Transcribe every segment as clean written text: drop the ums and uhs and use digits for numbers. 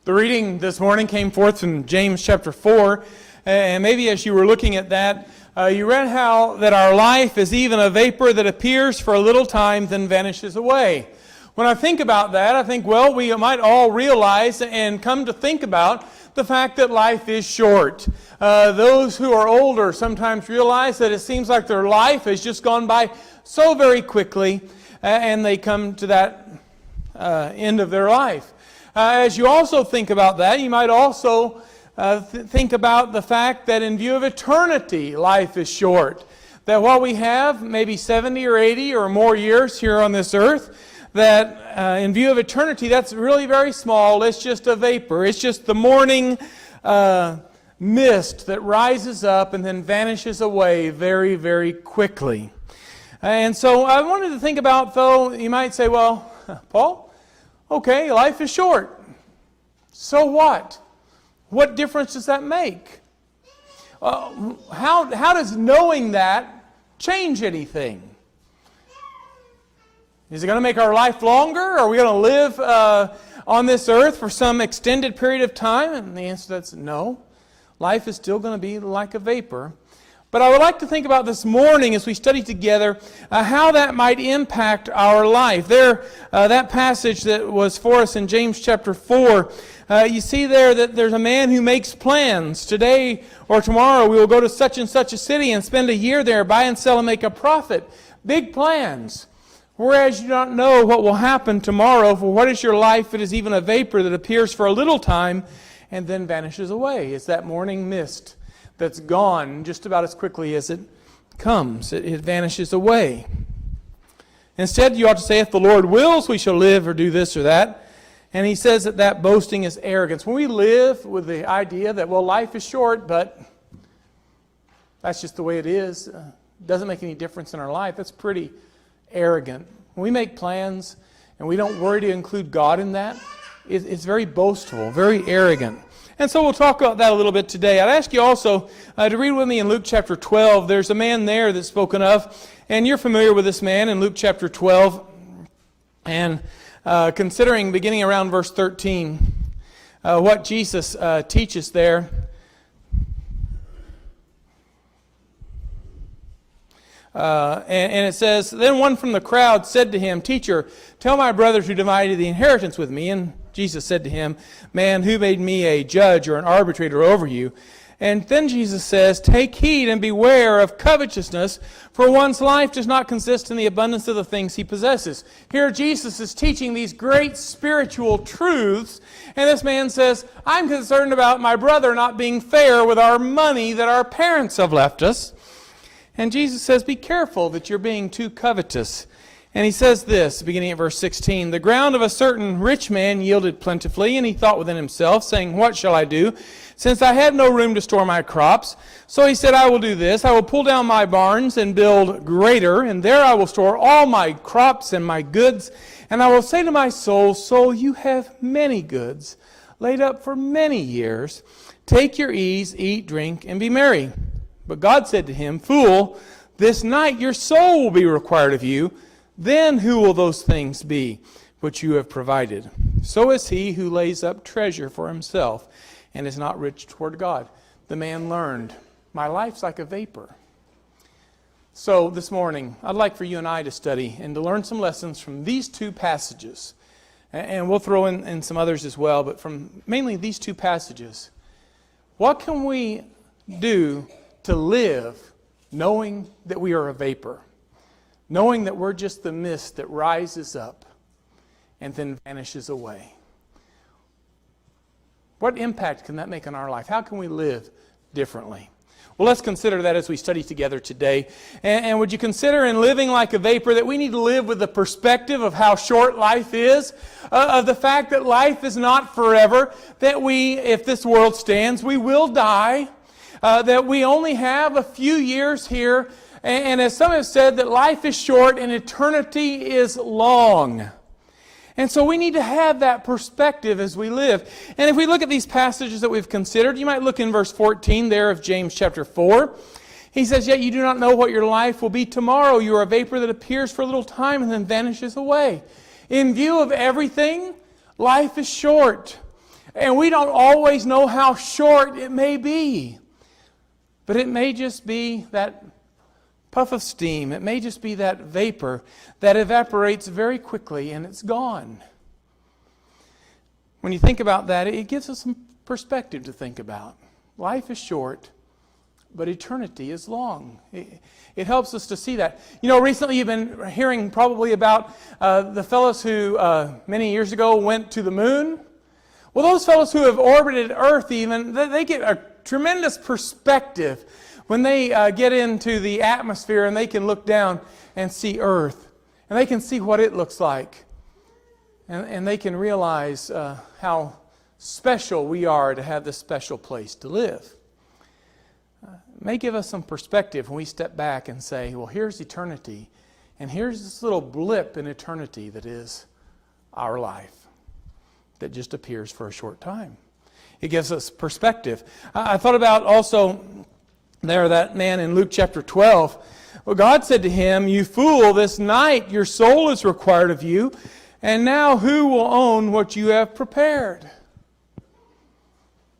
The reading this morning came forth from James chapter 4, and maybe as you were looking at that, you read how that our life is even a vapor that appears for a little time, then vanishes away. When I think about that, I think, well, we might all realize and come to think about the fact that life is short. Those who are older sometimes realize that it seems like their life has just gone by so very quickly, and they come to that end of their life. As you also think about that, you might also think about the fact that in view of eternity, life is short. That while we have maybe 70 or 80 or more years here on this earth, that in view of eternity, that's really very small. It's just a vapor. It's just the morning mist that rises up and then vanishes away very, very quickly. And so I wanted to think about, though, you might say, well, Paul, okay, life is short. So what? What difference does that make? How does knowing that change anything? Is it going to make our life longer? Are we going to live on this earth for some extended period of time? And the answer to that's no. Life is still going to be like a vapor. But I would like to think about this morning as we study together how that might impact our life. That passage that was for us in James chapter 4, you see there that there's a man who makes plans. Today or tomorrow we will go to such and such a city and spend a year there, buy and sell and make a profit. Big plans. Whereas you don't know what will happen tomorrow, for what is your life? It is even a vapor that appears for a little time and then vanishes away. It's that morning mist that's gone just about as quickly as it comes. It vanishes away. Instead, you ought to say, if the Lord wills, we shall live or do this or that. And he says that boasting is arrogance. When we live with the idea that, well, life is short, but that's just the way it is, doesn't make any difference in our life, that's pretty arrogant. When we make plans and we don't worry to include God in that, it's very boastful, very arrogant. And so we'll talk about that a little bit today. I'd ask you also to read with me in Luke chapter 12. There's a man there that's spoken of, and you're familiar with this man in Luke chapter 12. And considering beginning around verse 13, what Jesus teaches there. And it says, then one from the crowd said to him, Teacher, tell my brother to divide the inheritance with me. And Jesus said to him, Man, who made me a judge or an arbitrator over you? And then Jesus says, Take heed and beware of covetousness, for one's life does not consist in the abundance of the things he possesses. Here Jesus is teaching these great spiritual truths, and this man says, I'm concerned about my brother not being fair with our money that our parents have left us. And Jesus says, be careful that you're being too covetous. And he says this, beginning at verse 16, The ground of a certain rich man yielded plentifully, and he thought within himself, saying, What shall I do, since I have no room to store my crops? So he said, I will do this. I will pull down my barns and build greater, and there I will store all my crops and my goods. And I will say to my soul, Soul, you have many goods, laid up for many years. Take your ease, eat, drink, and be merry. But God said to him, Fool, this night your soul will be required of you. Then who will those things be which you have provided? So is he who lays up treasure for himself and is not rich toward God. The man learned, my life's like a vapor. So this morning, I'd like for you and I to study and to learn some lessons from these two passages. And we'll throw in some others as well, but from mainly these two passages. What can we do to live knowing that we are a vapor? Knowing that we're just the mist that rises up and then vanishes away. What impact can that make on our life? How can we live differently? Well, let's consider that as we study together today. And would you consider in living like a vapor that we need to live with the perspective of how short life is, of the fact that life is not forever, that we, if this world stands, we will die, that we only have a few years here. And as some have said, that life is short and eternity is long. And so we need to have that perspective as we live. And if we look at these passages that we've considered, you might look in verse 14 there of James chapter 4. He says, Yet you do not know what your life will be tomorrow. You are a vapor that appears for a little time and then vanishes away. In view of everything, life is short. And we don't always know how short it may be. But it may just be that puff of steam. It may just be that vapor that evaporates very quickly and it's gone. When you think about that, it gives us some perspective to think about. Life is short, but eternity is long. It helps us to see that. You know, recently you've been hearing probably about the fellows who many years ago went to the moon. Well, those fellows who have orbited Earth even, they get a tremendous perspective when they get into the atmosphere and they can look down and see Earth. And they can see what it looks like. And they can realize how special we are to have this special place to live. It may give us some perspective when we step back and say, well, here's eternity. And here's this little blip in eternity that is our life that just appears for a short time. It gives us perspective. I thought about also there that man in Luke chapter 12. Well, God said to him, "You fool, this night your soul is required of you, and now who will own what you have prepared?"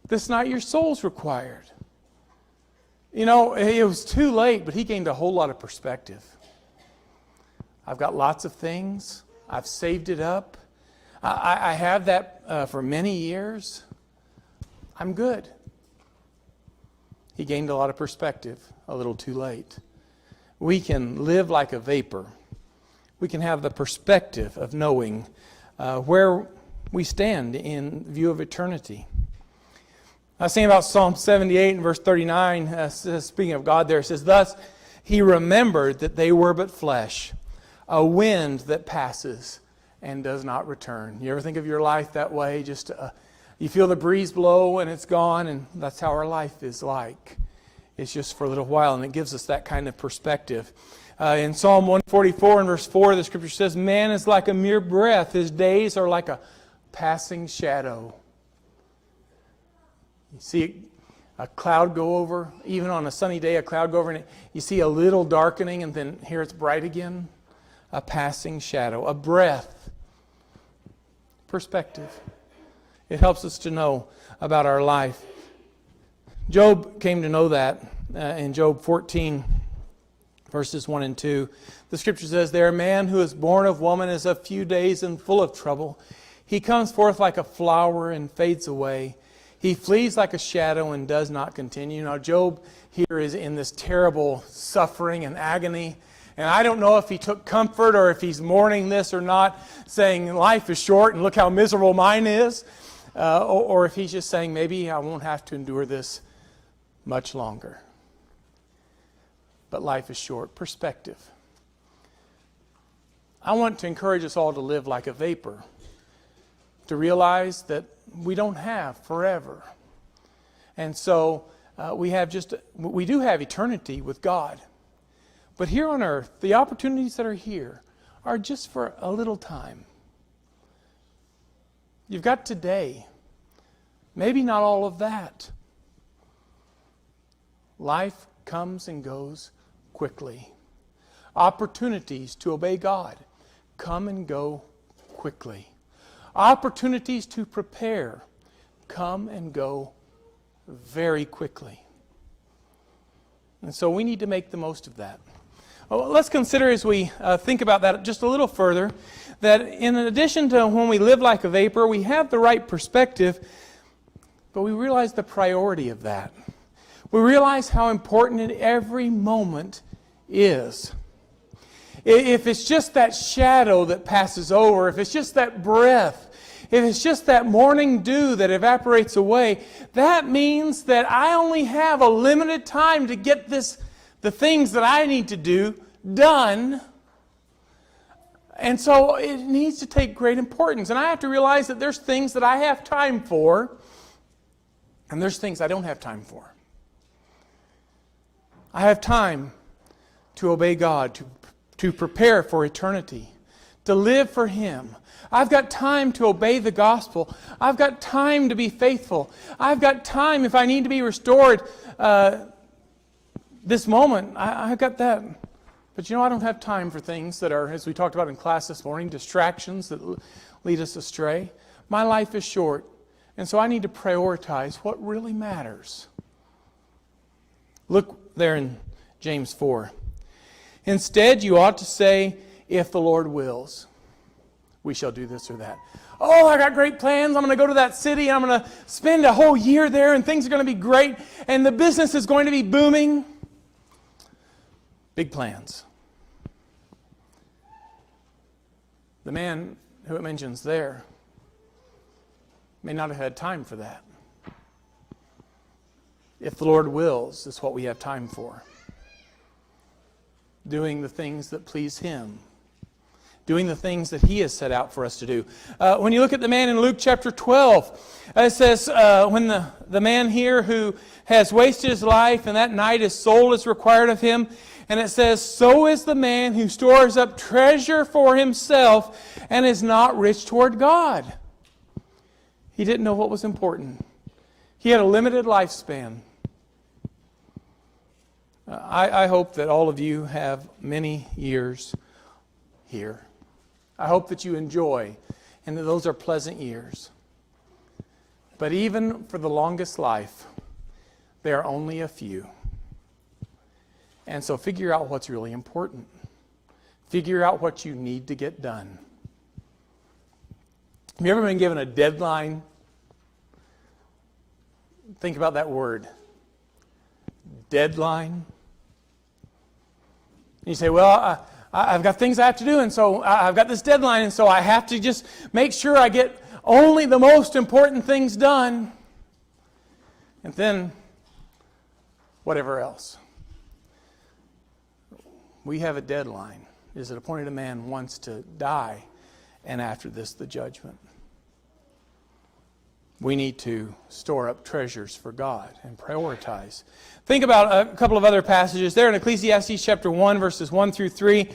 This night your soul's required. You know, it was too late, but he gained a whole lot of perspective. I've got lots of things. I've saved it up. I have that for many years. I'm good. He gained a lot of perspective a little too late. We can live like a vapor. We can have the perspective of knowing where we stand in view of eternity. I was thinking about Psalm 78 and verse 39, speaking of God there, it says, "Thus he remembered that they were but flesh, a wind that passes and does not return." You ever think of your life that way? Just you feel the breeze blow and it's gone, and that's how our life is like. It's just for a little while, and it gives us that kind of perspective. In Psalm 144 and verse 4, the scripture says, "Man is like a mere breath. His days are like a passing shadow." You see a cloud go over, even on a sunny day, a cloud go over, and you see a little darkening, and then here it's bright again. A passing shadow, a breath. Perspective. It helps us to know about our life. Job came to know that in Job 14, verses 1 and 2. The scripture says there, "A man who is born of woman is of few days and full of trouble. He comes forth like a flower and fades away. He flees like a shadow and does not continue." Now Job here is in this terrible suffering and agony. And I don't know if he took comfort or if he's mourning this or not, saying life is short and look how miserable mine is. Or if he's just saying maybe I won't have to endure this much longer. But life is short. Perspective. I want to encourage us all to live like a vapor. To realize that we don't have forever. And so we do have eternity with God. But here on earth, the opportunities that are here are just for a little time. You've got today. Maybe not all of that. Life comes and goes quickly. Opportunities to obey God come and go quickly. Opportunities to prepare come and go very quickly. And so we need to make the most of that. Well, let's consider as we think about that just a little further, that in addition to when we live like a vapor, we have the right perspective, but we realize the priority of that. We realize how important every moment is. If it's just that shadow that passes over, if it's just that breath, if it's just that morning dew that evaporates away, that means that I only have a limited time to get the things that I need to do done. And so it needs to take great importance. And I have to realize that there's things that I have time for, and there's things I don't have time for. I have time to obey God, to prepare for eternity, to live for Him. I've got time to obey the gospel. I've got time to be faithful. I've got time if I need to be restored this moment. I've got that. But I don't have time for things that are, as we talked about in class this morning, distractions that lead us astray. My life is short, And so I need to prioritize what really matters. Look there in James 4. Instead, you ought to say, if the Lord wills, we shall do this or that. Oh, I got great plans. I'm going to go to that city and I'm going to spend a whole year there and things are going to be great and the business is going to be booming. Big plans. The man who it mentions there may not have had time for that. If the Lord wills, is what we have time for. Doing the things that please Him. Doing the things that He has set out for us to do. When you look at the man in Luke chapter 12, it says, when the man here who has wasted his life and that night his soul is required of him, and it says, so is the man who stores up treasure for himself and is not rich toward God. He didn't know what was important. He had a limited lifespan. I hope that all of you have many years here. I hope that you enjoy and that those are pleasant years. But even for the longest life, there are only a few. And so figure out what's really important. Figure out what you need to get done. Have you ever been given a deadline? Think about that word. Deadline. You say, well, I've got things I have to do, and so I've got this deadline, and so I have to just make sure I get only the most important things done. And then, whatever else. We have a deadline. It is appointed a man once to die, and after this, the judgment. We need to store up treasures for God and prioritize. Think about a couple of other passages. There in Ecclesiastes chapter 1, verses 1 through 3.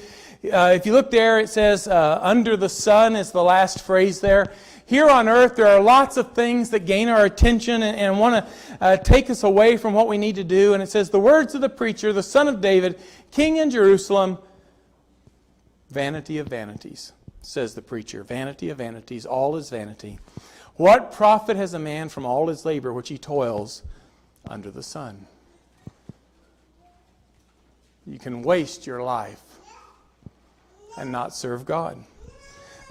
If you look there, it says, under the sun is the last phrase there. Here on earth, there are lots of things that gain our attention and want to take us away from what we need to do. And it says, the words of the preacher, the son of David, king in Jerusalem, vanity of vanities, says the preacher. Vanity of vanities, all is vanity. What profit has a man from all his labor which he toils under the sun? You can waste your life and not serve God.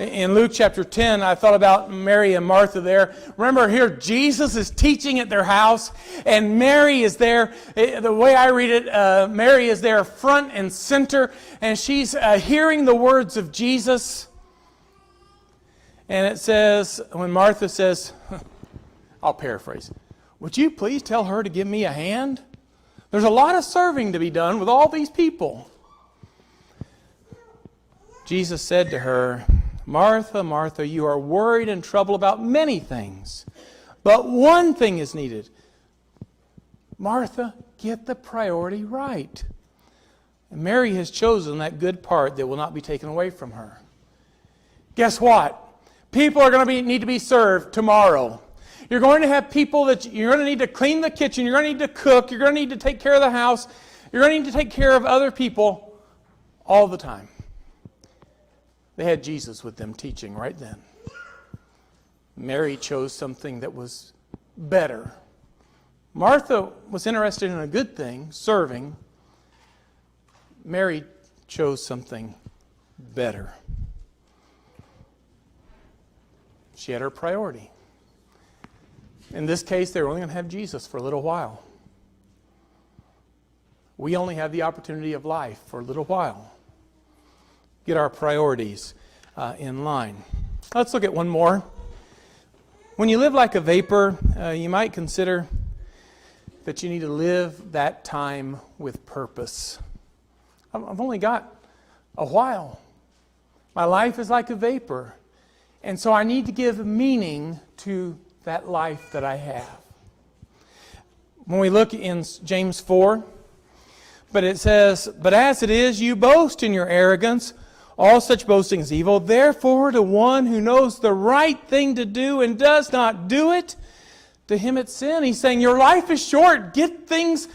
In Luke chapter 10, I thought about Mary and Martha there. Remember here, Jesus is teaching at their house, and Mary is there. The way I read it, Mary is there front and center, and she's hearing the words of Jesus. And it says, when Martha says, I'll paraphrase, would you please tell her to give me a hand? There's a lot of serving to be done with all these people. Jesus said to her, Martha, Martha, you are worried and troubled about many things, but one thing is needed. Martha, get the priority right. And Mary has chosen that good part that will not be taken away from her. Guess what? People are going to need to be served tomorrow. You're going to have people that you're going to need to clean the kitchen. You're going to need to cook. You're going to need to take care of the house. You're going to need to take care of other people all the time. They had Jesus with them teaching right then. Mary chose something that was better. Martha was interested in a good thing, serving. Mary chose something better. She had her priority. In this case, they were only going to have Jesus for a little while. We only have the opportunity of life for a little while. Get our priorities in line. Let's look at one more. When you live like a vapor, you might consider that you need to live that time with purpose. I've only got a while. My life is like a vapor. And so I need to give meaning to that life that I have. When we look in James 4, but it says, but as it is, you boast in your arrogance. All such boasting is evil. Therefore, to one who knows the right thing to do and does not do it, to him it's sin. He's saying your life is short. Get things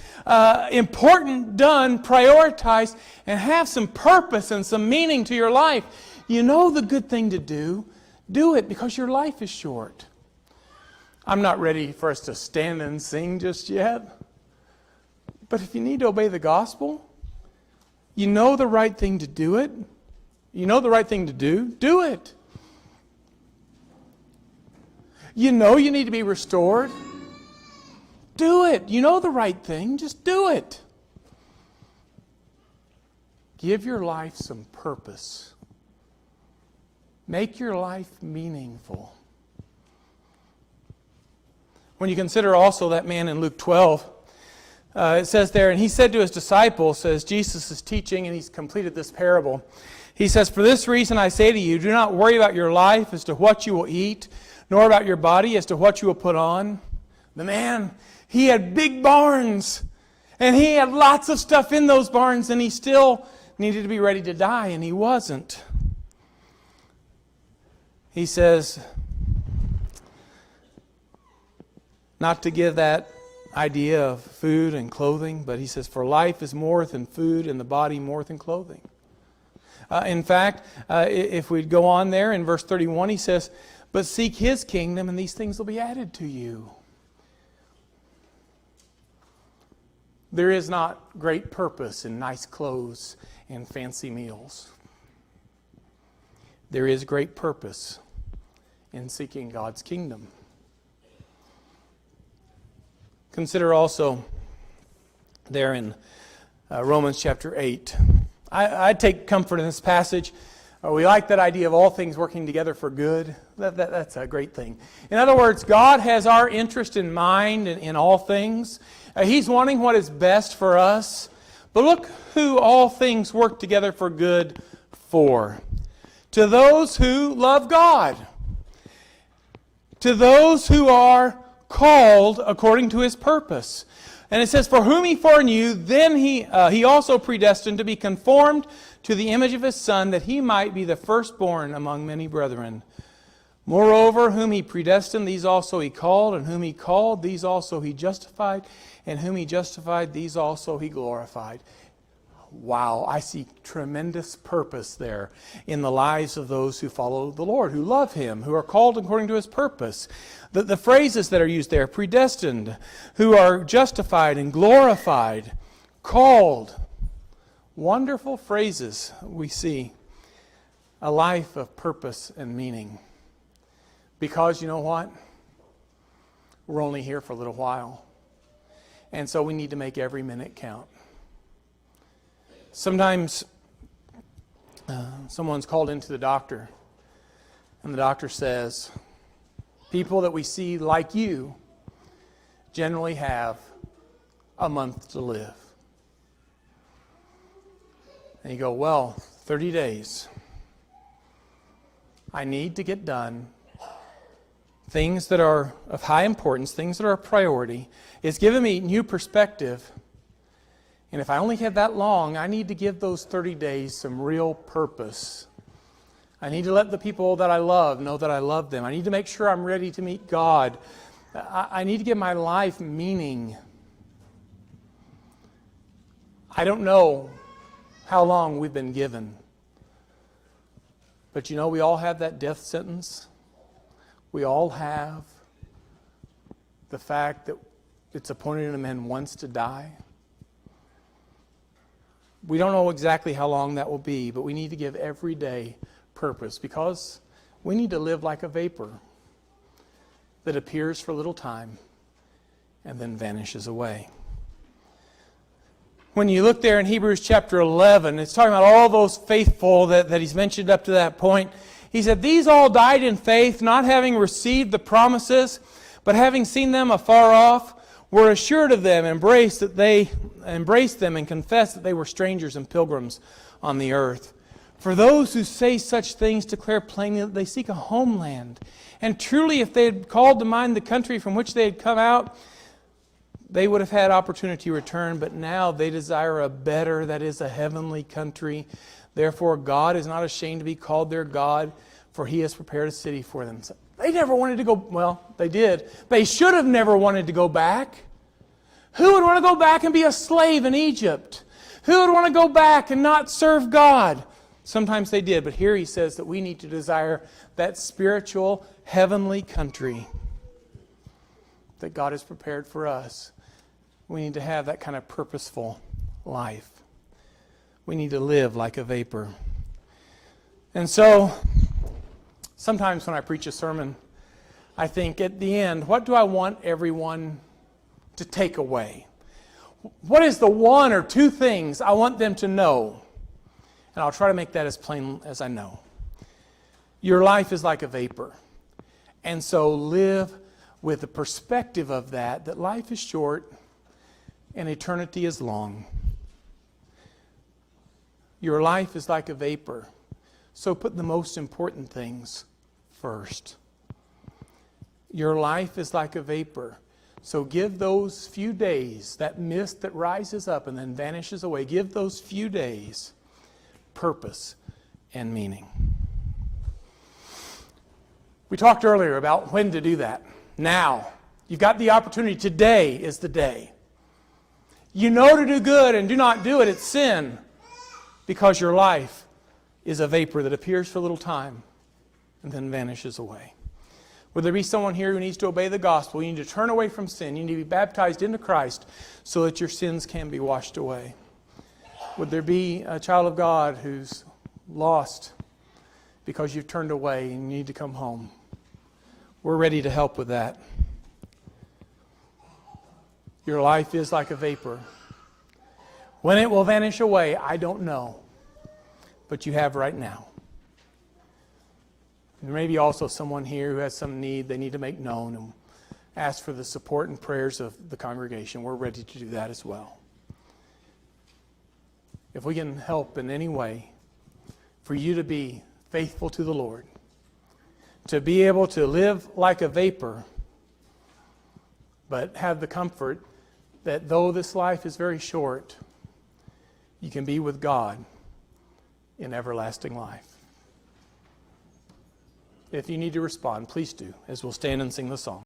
important done, prioritize, and have some purpose and some meaning to your life. You know the good thing to do. Do it because your life is short. I'm not ready for us to stand and sing just yet. But if you need to obey the gospel, you know the right thing to do it. You know the right thing to do it. You know you need to be restored. Do it. You know the right thing. Just do it. Give your life some purpose. Make your life meaningful. When you consider also that man in Luke 12, it says there, and he said to his disciples, says Jesus is teaching and he's completed this parable. He says, for this reason I say to you, do not worry about your life as to what you will eat, nor about your body as to what you will put on. The man, he had big barns, and he had lots of stuff in those barns, and he still needed to be ready to die, and he wasn't. He says, not to give that idea of food and clothing, but he says, for life is more than food, and the body more than clothing. In fact, if we go on there in verse 31, he says, but seek His kingdom, and these things will be added to you. There is not great purpose in nice clothes and fancy meals. There is great purpose in seeking God's kingdom. Consider also there in Romans chapter 8. I take comfort in this passage. We like that idea of all things working together for good. That's a great thing. In other words, God has our interest in mind in all things. He's wanting what is best for us. But look who all things work together for good for. To those who love God. To those who are called according to His purpose. And it says, for whom He foreknew, then He also predestined to be conformed to the image of His Son, that He might be the firstborn among many brethren. Moreover, whom He predestined, these also He called, and whom He called, these also He justified, and whom He justified, these also He glorified. Wow, I see tremendous purpose there in the lives of those who follow the Lord, who love Him, who are called according to His purpose. The phrases that are used there, predestined, who are justified and glorified, called. Wonderful phrases we see. A life of purpose and meaning. Because you know what? We're only here for a little while. And so we need to make every minute count. Sometimes someone's called into the doctor, and the doctor says, people that we see like you generally have a month to live. And you go, well, 30 days. I need to get done things that are of high importance, things that are a priority. It's given me new perspective. And if I only have that long, I need to give those 30 days some real purpose. I need to let the people that I love know that I love them. I need to make sure I'm ready to meet God. I need to give my life meaning. I don't know how long we've been given. But you know, we all have that death sentence. We all have the fact that it's appointed in a man once to die. We don't know exactly how long that will be, but we need to give every day purpose, because we need to live like a vapor that appears for a little time and then vanishes away. When you look there in Hebrews chapter 11, it's talking about all those faithful that he's mentioned up to that point. He said, these all died in faith, not having received the promises, but having seen them afar off, were assured of them, embraced them, and confessed that they were strangers and pilgrims on the earth. For those who say such things declare plainly that they seek a homeland. And truly, if they had called to mind the country from which they had come out, they would have had opportunity to return. But now they desire a better, that is, a heavenly country. Therefore, God is not ashamed to be called their God, for He has prepared a city for them. So they never wanted to go, well, they did. They should have never wanted to go back. Who would want to go back and be a slave in Egypt? Who would want to go back and not serve God? Sometimes they did, but here he says that we need to desire that spiritual, heavenly country. that God has prepared for us, we need to have that kind of purposeful life. We need to live like a vapor. And so, sometimes when I preach a sermon, I think at the end, what do I want everyone to take away? What is the one or two things I want them to know? And I'll try to make that as plain as I know. Your life is like a vapor. And so live with the perspective of that life is short and eternity is long. Your life is like a vapor. So put the most important things first. Your life is like a vapor. So give those few days, that mist that rises up and then vanishes away, give those few days purpose and meaning. We talked earlier about when to do that. Now. You've got the opportunity. Today is the day. You know to do good and do not do it, it's sin. Because your life is a vapor that appears for a little time and then vanishes away. Would there be someone here who needs to obey the gospel? You need to turn away from sin. You need to be baptized into Christ so that your sins can be washed away. Would there be a child of God who's lost because you've turned away and you need to come home? We're ready to help with that. Your life is like a vapor. When it will vanish away, I don't know. But you have right now. There may be also someone here who has some need they need to make known and ask for the support and prayers of the congregation. We're ready to do that as well. If we can help in any way for you to be faithful to the Lord, to be able to live like a vapor, but have the comfort that though this life is very short, you can be with God in everlasting life. If you need to respond, please do, as we'll stand and sing the song.